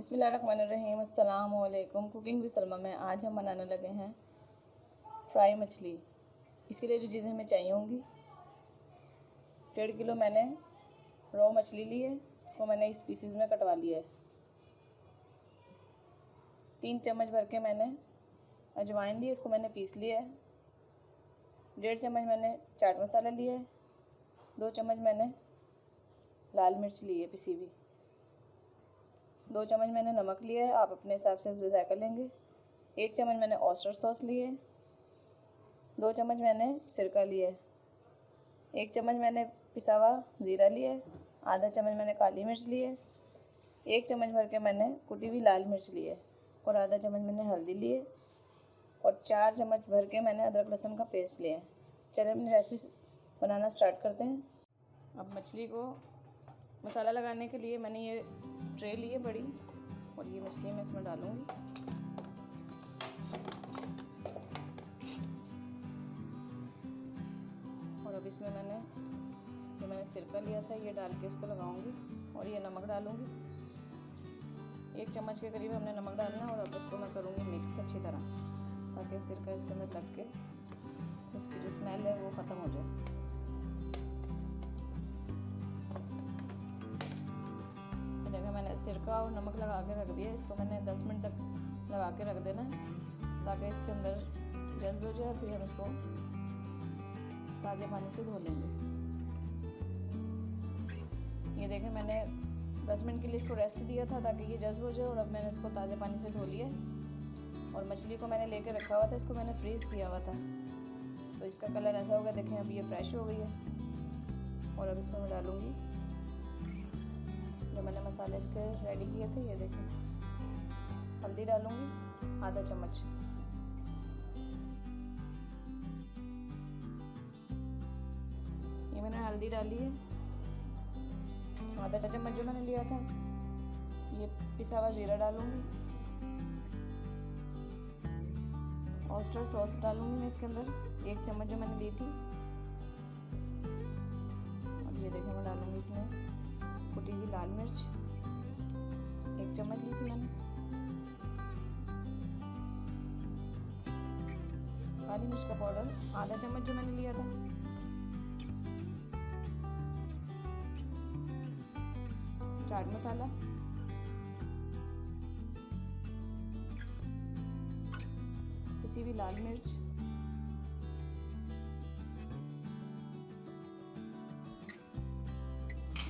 बिस्मिल्लाहिर्रहमानिर्रहीम। अस्सलाम वालेकुम। कुकिंग विद सलमा में आज हम बनाने लगे हैं फ्राई मछली। इसके लिए जो चीज़ें हमें चाहिए होंगी, 1.5 किलो मैंने रॉ मछली ली है, उसको मैंने इस पीसीज में कटवा लिया है। 3 चम्मच भर के मैंने अजवाइन ली है, उसको मैंने पीस लिया है। 1.5 चम्मच मैंने चाट मसाला लिया है। 2 चम्मच मैंने लाल मिर्च ली है पिसी हुई। 2 चम्मच मैंने नमक लिया है, आप अपने हिसाब से जायका लेंगे। 1 चम्मच मैंने ऑयस्टर सॉस लिए है। 2 चम्मच मैंने सिरका लिया है। 1 चम्मच मैंने पिसा हुआ ज़ीरा लिया है। आधा चम्मच मैंने काली मिर्च ली है। 1 चम्मच भर के मैंने कुटी हुई लाल मिर्च ली है और आधा चम्मच मैंने हल्दी ली है और 4 चम्मच भर के मैंने अदरक लहसुन का पेस्ट लिया है। चलिए अपनी रेसिपी बनाना स्टार्ट करते हैं। अब मछली को मसाला लगाने के लिए मैंने ये ट्रे ली है बड़ी, और ये मछली मैं इसमें डालूँगी। और अब इसमें मैंने सिरका लिया था, ये डाल के इसको लगाऊंगी और ये नमक डालूंगी। 1 चम्मच के करीब हमने नमक डालना है और अब इसको मैं करूँगी मिक्स अच्छी तरह, ताकि सिरका इसके अंदर लग के तो उसकी जो स्मेल है वो ख़त्म हो जाए। मैंने सिरका और नमक लगा के रख दिया। इसको मैंने 10 मिनट तक लगा के रख देना है ताकि इसके अंदर जज्ब हो जाए। फिर हम इसको ताज़े पानी से धो लेंगे। ये देखें, मैंने 10 मिनट के लिए इसको रेस्ट दिया था ताकि ये जज्ब हो जाए, और अब मैंने इसको ताज़े पानी से धो लिया। और मछली को मैंने लेके रखा हुआ था, इसको मैंने फ्रीज़ किया हुआ था, तो इसका कलर ऐसा हो गया। देखें अब ये फ्रेश हो गई है। और अब इसमें मैं डालूँगी जो मैंने मसाले इसके रेडी किए थे। ये देखें, हल्दी डालूँगी आधा चम्मच, ये मैंने हल्दी डाली है। आधा चम्मच जो मैंने लिया था ये पिसा हुआ ज़ीरा डालूँगी। ऑयस्टर सॉस डालूँगी मैं इसके अंदर 1 चम्मच जो मैंने ली थी। अब ये देखें, मैं डालूँगी इसमें कुटी हुई लाल मिर्च 1 चम्मच ली थी मैंने। काली मिर्च का पाउडर आधा चम्मच जो मैंने लिया था। चाट मसाला, पिसी हुई लाल मिर्च,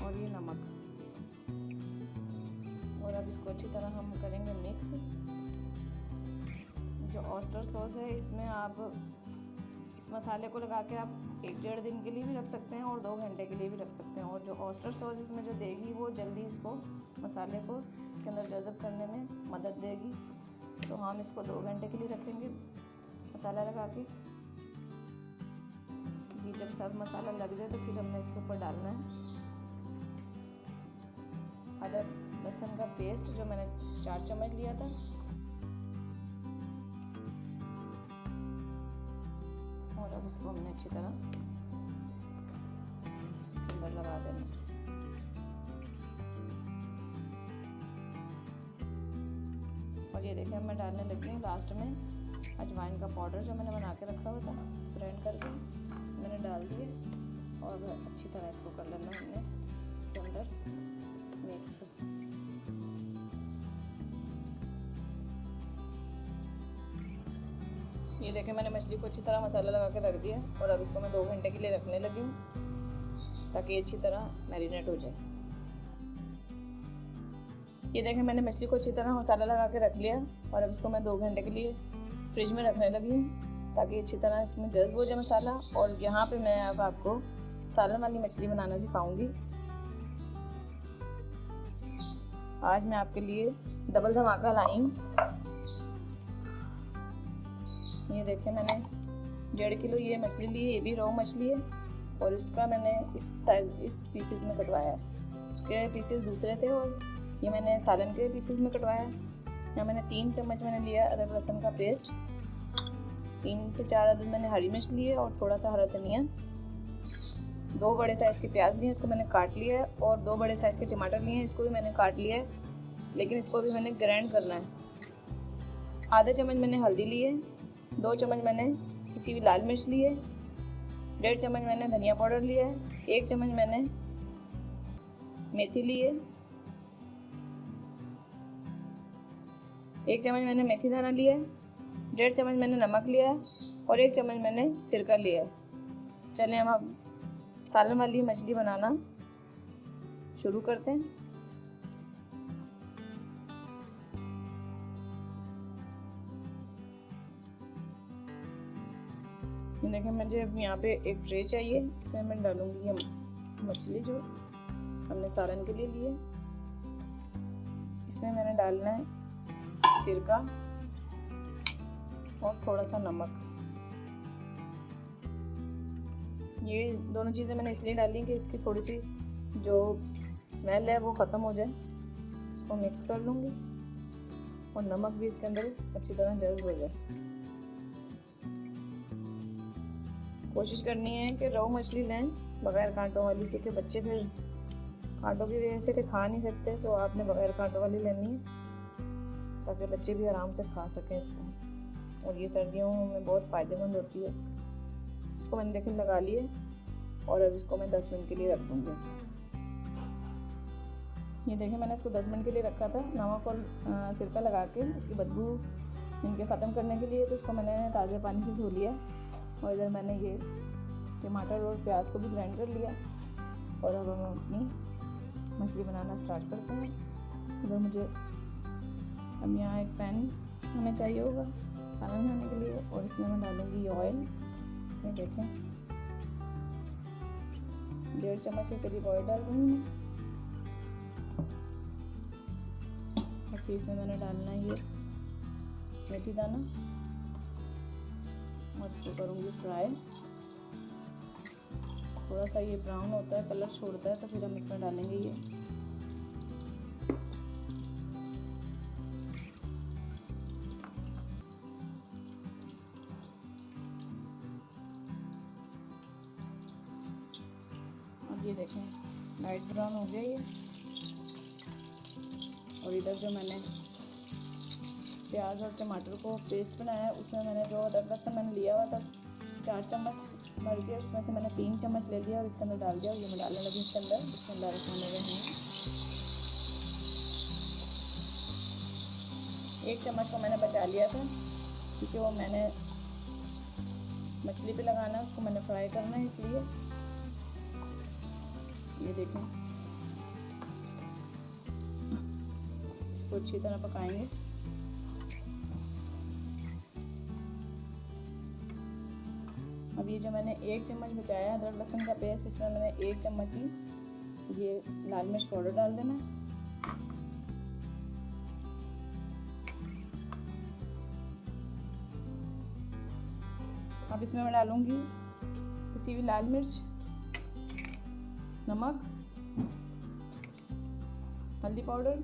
और ये नमक। और अब इसको अच्छी तरह हम करेंगे मिक्स। जो ऑयस्टर सॉस है, इसमें आप इस मसाले को लगा के आप 1-1.5 दिन के लिए भी रख सकते हैं और 2 घंटे के लिए भी रख सकते हैं। और जो ऑयस्टर सॉस इसमें जो देगी वो जल्दी इसको मसाले को इसके अंदर जज़ब करने में मदद देगी। तो हम इसको 2 घंटे के लिए रखेंगे मसाला लगा के। ये जब सब मसाला लग जाए तो फिर हमने इसके ऊपर डालना है अदरक लहसुन का पेस्ट जो मैंने 4 चम्मच लिया था। और अब इसको हमने अच्छी तरह इसके अंदर लगा देना। और ये देखिए, मैं डालने लगी हूँ लास्ट में अजवाइन का पाउडर जो मैंने बना के रखा हुआ था, ग्राइंड करके मैंने डाल दिए। और अच्छी तरह इसको कर लेना हमने इसके अंदर मिक्स। ये देखें, मैंने मछली को अच्छी तरह मसाला लगा के रख दिया। और अब इसको मैं 2 घंटे के लिए रखने लगी हूँ ताकि अच्छी तरह मैरिनेट हो जाए। ये देखें, मैंने मछली को अच्छी तरह मसाला लगा के रख लिया और अब इसको मैं 2 घंटे के लिए फ्रिज में रखने लगी हूँ ताकि अच्छी तरह इसमें जज़्ब हो जाए मसाला। और यहाँ पे मैं अब आपको सालन वाली मछली बनाना सिखाऊंगी। आज मैं आपके लिए डबल धमाका लाई हूँ। ये देखें, मैंने 1.5 किलो ये मछली ली है, ये भी रॉ मछली है। और इसका मैंने इस पीसेस में कटवाया है। उसके पीसेस दूसरे थे और ये मैंने सालन के पीसेस में कटवाया है। यहाँ मैंने 3 चम्मच मैंने लिया अदरक लहसुन का पेस्ट, 3 से 4 अदद मैंने हरी मिर्च ली है और थोड़ा सा हरा धनिया। 2 बड़े साइज़ के प्याज लिए, इसको मैंने काट लिया है। और 2 बड़े साइज़ के टमाटर लिए हैं, इसको भी मैंने काट लिया है। लेकिन इसको भी मैंने ग्राइंड करना है। आधा चम्मच मैंने हल्दी ली है, 2 चम्मच मैंने पिसी हुई लाल मिर्च ली है, 1.5 चम्मच मैंने धनिया पाउडर लिया है, 1 चम्मच मैंने मेथी ली है, 1 चम्मच मैंने मेथी दाना लिया है, 1.5 चम्मच मैंने नमक लिया है और 1 चम्मच मैंने सिरका लिया है। चलें हम अब सालन वाली मछली बनाना शुरू करते हैं। ये देखें, मुझे अब यहाँ पे एक ट्रे चाहिए, इसमें मैं डालूंगी ये मछली जो हमने सालन के लिए ली है। इसमें मैंने डालना है सिरका और थोड़ा सा नमक। ये दोनों चीज़ें मैंने इसलिए डाली कि इसकी थोड़ी सी जो स्मेल है वो ख़त्म हो जाए। इसको मिक्स कर लूँगी और नमक भी इसके अंदर अच्छी तरह जज्ब हो जाए। कोशिश करनी है कि रोहू मछली लें बग़ैर कांटों वाली, क्योंकि बच्चे फिर कांटों की वजह से खा नहीं सकते, तो आपने बग़ैर कांटों वाली लेनी है ताकि बच्चे भी आराम से खा सकें इसको। और ये सर्दियों में बहुत फ़ायदेमंद होती है। इसको मैंने देखें लगा लिए और अब इसको मैं 10 मिनट के लिए रख दूँगी इसे। ये देखें, मैंने इसको 10 मिनट के लिए रखा था नमक और सिरका लगा के इसकी बदबू इनके ख़त्म करने के लिए। तो इसको मैंने ताज़े पानी से धो लिया और इधर मैंने ये टमाटर और प्याज को भी ग्राइंड कर लिया। और अब हम अपनी मछली बनाना स्टार्ट करते हैं। इधर मुझे अब यहाँ एक पैन हमें चाहिए होगा सालन बनाने के लिए और इसमें मैं डालूँगी ऑयल। ये देखें, 1.5 चम्मच के करीब ऑयल डाल दूँगी मैं। और फिर इसमें मैंने डालना है ये मेथी दाना और इसको करूँगी फ्राई। थोड़ा सा ये ब्राउन होता है, कलर छोड़ता है, तो फिर हम इसमें डालेंगे ये अब ये देखें लाइट ब्राउन हो गया ये। और इधर जो मैंने प्याज और टमाटर को पेस्ट बनाया है उसमें मैंने जो अदरक लहसुन मैंने लिया हुआ था 4 चम्मच भर के, उसमें से मैंने 3 चम्मच ले लिया और इसके अंदर डाल दिया। और ये मैं डालने लगी इसके अंदर बिस्मिल्लाहिर्रहमानिर्रहीम। 1 चम्मच को मैंने बचा लिया था क्योंकि वो मैंने मछली पे लगाना है, उसको मैंने फ्राई करना है इसलिए। ये देखें, इसको अच्छी तरह पकाएंगे। अब ये जो मैंने 1 चम्मच बचाया है अदरक लहसुन का पेस्ट, इसमें मैंने 1 चम्मच ही ये लाल मिर्च पाउडर डाल देना है। अब इसमें मैं डालूंगी पिसी हुई लाल मिर्च, नमक, हल्दी पाउडर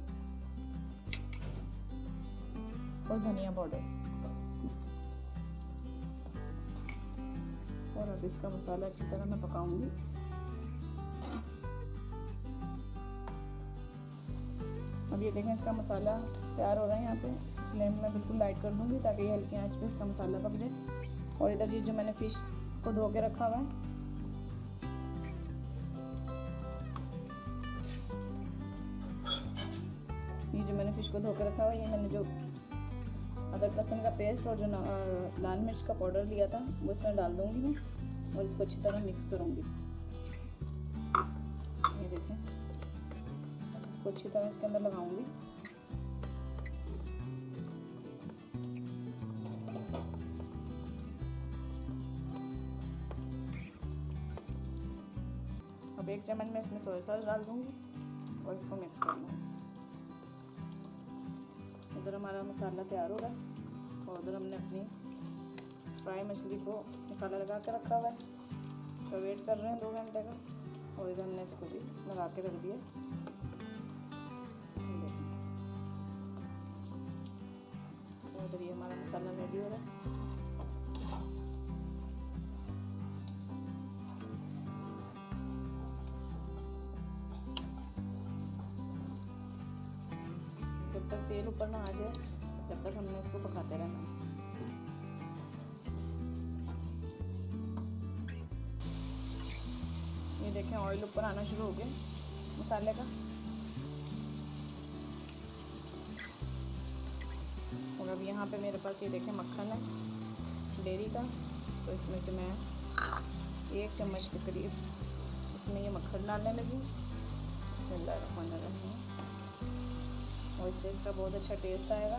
और धनिया पाउडर। और अब इसका मसाला अच्छी तरह मैं पकाऊंगी। अब ये देखें, इसका मसाला तैयार हो रहा है। यहाँ पे इसकी फ्लेम में बिल्कुल लाइट कर दूंगी ताकि ये हल्की आंच पे इसका मसाला पक जाए। और इधर ये जो मैंने फ़िश को धो के रखा हुआ है, ये जो मैंने फ़िश को धो के रखा हुआ है, ये मैंने जो अदरक लहसुन का पेस्ट और जो लाल मिर्च का पाउडर लिया था वो इसमें डाल दूंगी मैं और इसको अच्छी तरह मिक्स करूंगी। ये देखें, इसको अच्छी तरह इसके अंदर लगाऊंगी। अब 1 चम्मच में इसमें सोया सॉस डाल दूंगी और इसको मिक्स करना है। इधर हमारा मसाला तैयार हो रहा है और उधर हमने अपनी फ्राई मछली को मसाला लगा के रखा हुआ है। तो वेट कर रहे हैं 2 घंटे का और इधर हमने इसको भी लगा के रख दिया। और इधर ये हमारा मसाला रेडी हो रहा है। जब तक तेल ऊपर ना आ जाए तब तक हमने इसको पकाते रहना। ये देखें ऑयल ऊपर आना शुरू हो गया मसाले का। और अब यहाँ पे मेरे पास ये देखें मक्खन है डेयरी का, तो इसमें से मैं 1 चम्मच के करीब इसमें ये मक्खन डालने लगी। बिस्मिल्लाहिर्रहमानिर्रहीम। और इससे इसका बहुत अच्छा टेस्ट आएगा।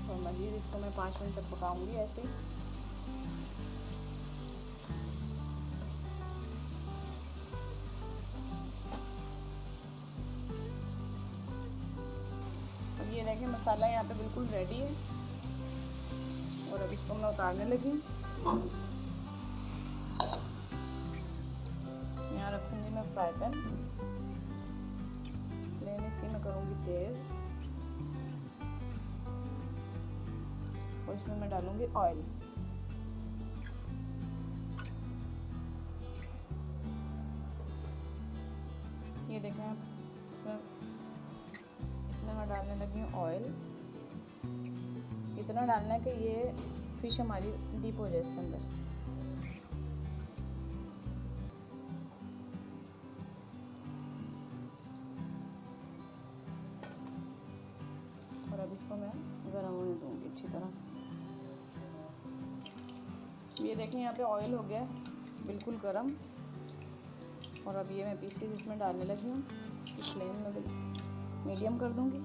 और मज़ीद इसको मैं 5 मिनट तक पकाऊंगी ऐसे। अब ये देखें मसाला यहाँ पे बिल्कुल रेडी है। और अब इसको मैं उतारने लगी। यहाँ रखूँगी मैं फ्राई पैन, फ्लेम इसकी मैं करूँगी तेज़। और इसमें मैं डालूँगी ऑयल। ये देखें आप, इसमें मैं डालने लगी हूँ ऑयल। इतना डालना है कि ये फिश हमारी डीप हो जाए इसके अंदर। और अब इसको मैं गर्म होने दूँगी अच्छी तरह। ये देखें यहाँ पे ऑयल हो गया बिल्कुल गर्म। और अब ये मैं पीसेस इसमें डालने लगी हूँ। फ्लेम में मीडियम कर दूँगी।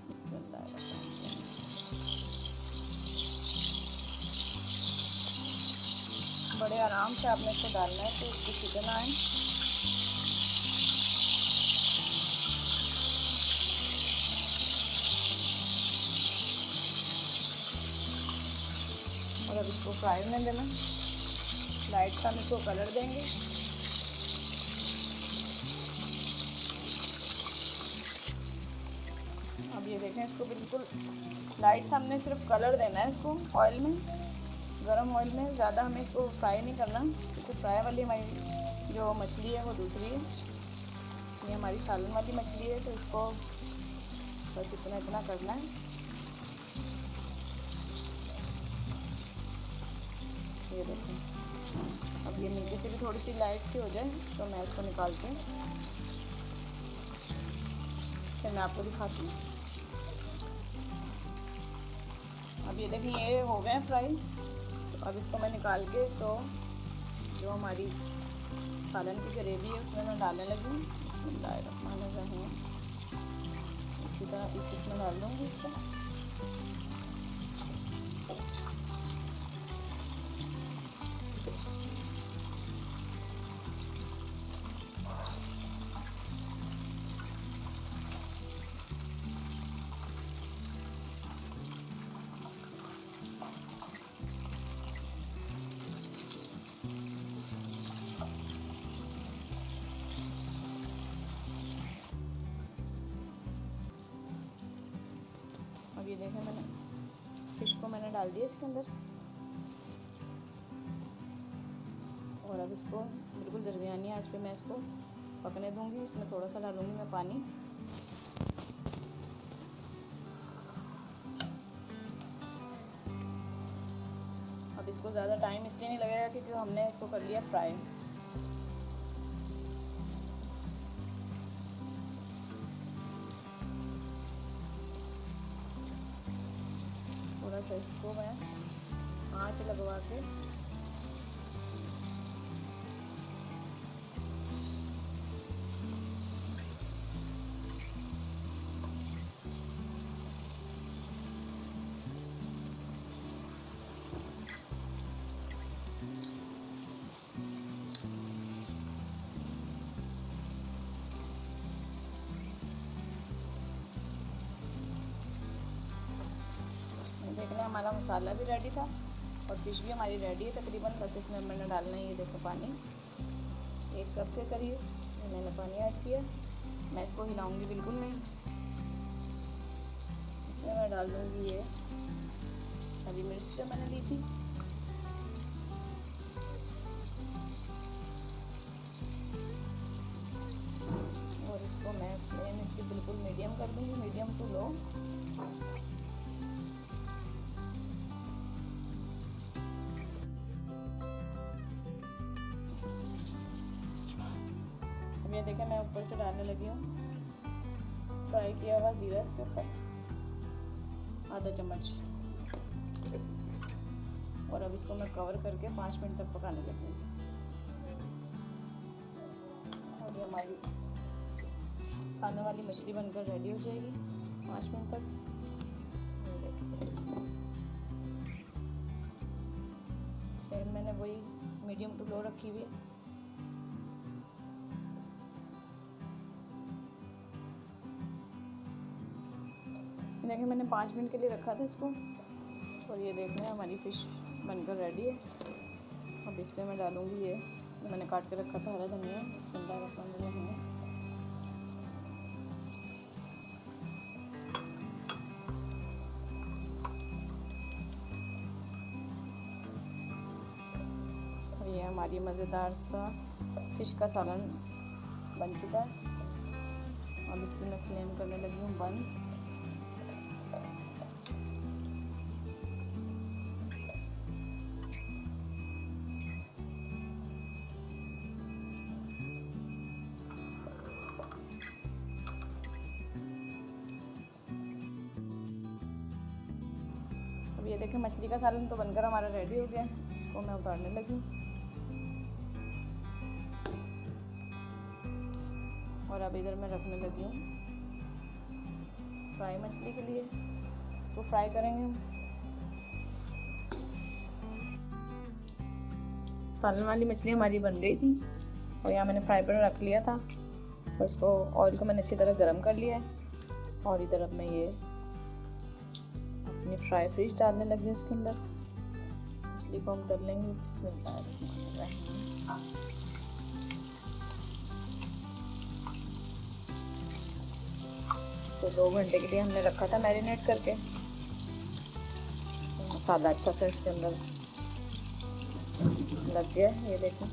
बिस्मिल्लाह। बड़े आराम से आपने इसको डालना है तो इसकी चिकन आए। और अब इसको फ्राई में देना। लाइट सा हम इसको कलर देंगे। अब ये देखें इसको बिल्कुल लाइट सा हमने सिर्फ कलर देना है इसको ऑयल में, गरम ऑयल में। ज़्यादा हमें इसको फ्राई नहीं करना, क्योंकि फ्राई वाली हमारी जो मछली है वो दूसरी है। ये हमारी सालन वाली मछली है, तो इसको बस इतना करना है। ये देखें अब ये नीचे से भी थोड़ी सी लाइट सी हो जाए तो मैं इसको निकालती हूँ, फिर मैं आपको दिखाती हूँ। अब ये देखें ये हो गए फ्राई। तो अब इसको मैं निकाल के तो जो हमारी सालन की ग्रेवी है उसमें मैं डालने लगी। बिस्मिल्लाहिर्रहमानिर्रहीम। इसी तरह इसमें डाल दूँगी इसको। अब ये देखें मैंने फिश को मैंने डाल दिया इसके अंदर। और अब इसको बिल्कुल दरमियानी आंच पे मैं इसको पकने दूंगी। इसमें थोड़ा सा डालूंगी मैं पानी। अब इसको ज़्यादा टाइम इसलिए नहीं लगेगा क्योंकि हमने इसको कर लिया फ्राई। थोड़ा सा इसको मैं आँच लगवा के देखना। हमारा मसाला भी रेडी था और फिश भी हमारी रेडी है तकरीबन। बस इसमें मैंने डालना है, ये देखो पानी 1 कप के करीब मैंने पानी ऐड किया। मैं इसको हिलाऊंगी बिल्कुल नहीं। इसमें मैं डाल दूँगी ये हरी मिर्च जो मैंने ली थी, इसको मैं फ्लेम इसकी बिल्कुल मीडियम कर दूँगी, मीडियम टू लो। अब ये देखें मैं ऊपर से डालने लगी हूँ फ्राई किया हुआ ज़ीरा इसके ऊपर, आधा चम्मच। और अब इसको मैं कवर करके 5 मिनट तक पकाने लगी हूँ। और ये हमारी सालन वाली मछली बनकर रेडी हो जाएगी 5 मिनट तक। फ्लेम मैंने वही मीडियम टू लो रखी हुई है। देखिए मैंने 5 मिनट के लिए रखा था इसको। और ये देख रहे हैं हमारी फ़िश बनकर रेडी है। अब इस पर मैं डालूँगी ये मैंने काट के रखा था हरा धनिया। बिस्मिल्लाहिर्रहमानिर्रहीम। और ये हमारी मज़ेदार सा फ़िश का सालन बन चुका है। अब इसकी मैं फ्लेम करने लगी हूँ बंद। अब ये देखें मछली का सालन तो बनकर हमारा रेडी हो गया। इसको मैं उतारने लगी और अब इधर मैं रखने लगी हूँ फ्राई मछली के लिए। इसको फ्राई करेंगे हम। सालन वाली मछली हमारी बन गई थी और यहाँ मैंने फ्राई पैन रख लिया था और इसको ऑयल को मैंने अच्छी तरह गर्म कर लिया है। और इधर अब मैं ये अपनी फ्राई फिश डालने लगी हूँ इसके अंदर। मछली को हम कर लेंगे बिस्मिल्लाहिर्रहमानिर्रहीम। तो 2 घंटे के लिए हमने रखा था मैरिनेट करके। मसाला अच्छा से इसके अंदर लग गया। ये देखें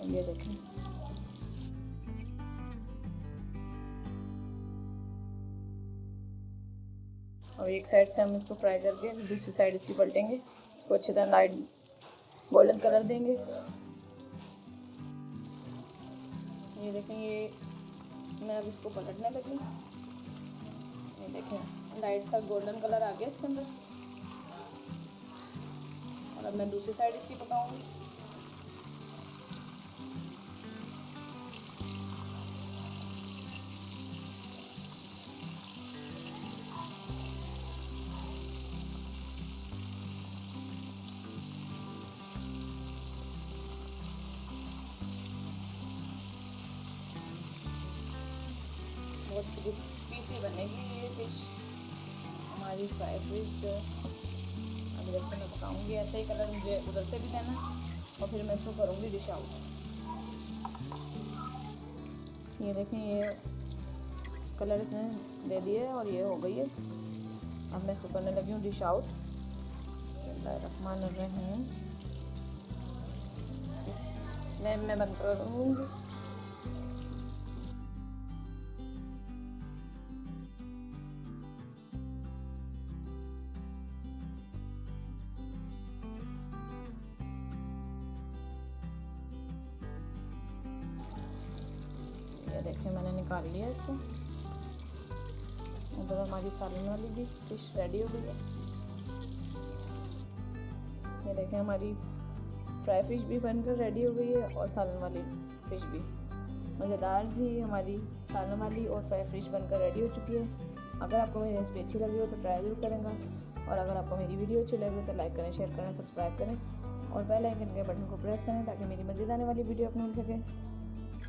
ये देखें और एक साइड से हम इसको फ्राई करके दूसरी साइड इसकी पलटेंगे। इसको अच्छी तरह लाइट गोल्डन कलर देंगे। ये देखें ये मैं अब इसको पलटने लगी। ये देखें लाइट सा गोल्डन कलर आ गया इसके अंदर। और अब मैं दूसरी साइड इसकी पकाऊंगी। बहुत क्रिस्पी सी बनेगी ये फिश हमारी फ्राई फिश। अब जैसे मैं पकाऊंगी ऐसे ही कलर मुझे उधर से भी देना और फिर मैं इसको करूँगी डिश आउट। ये देखें ये कलर इसने दे दिए और ये हो गई है। अब मैं इसको करने लगी हूँ डिश आउट। बिस्मिल्लाहिर्रहमानिर्रहीम। फ्लेम में बंद करूँगी। ये देखें मैंने निकाल लिया इसको। उधर हमारी सालन वाली भी फिश रेडी हो गई है। ये देखें हमारी फ्राई फिश भी बनकर रेडी हो गई है और सालन वाली फिश भी। मज़ेदार सी हमारी सालन वाली और फ्राई फिश बनकर रेडी हो चुकी है। अगर आपको मेरी रेसिपी अच्छी लगी हो तो ट्राई ज़रूर करेंगे। और अगर आपको मेरी वीडियो अच्छी लगी हो तो लाइक करें, शेयर करें, सब्सक्राइब करें और बेल आइकन के बटन को प्रेस करें ताकि मेरी मज़ीद आने वाली वीडियो आपको मिल सके।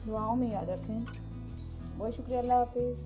दुआओं में याद रखें। बहुत शुक्रिया। अल्लाह हाफिज़।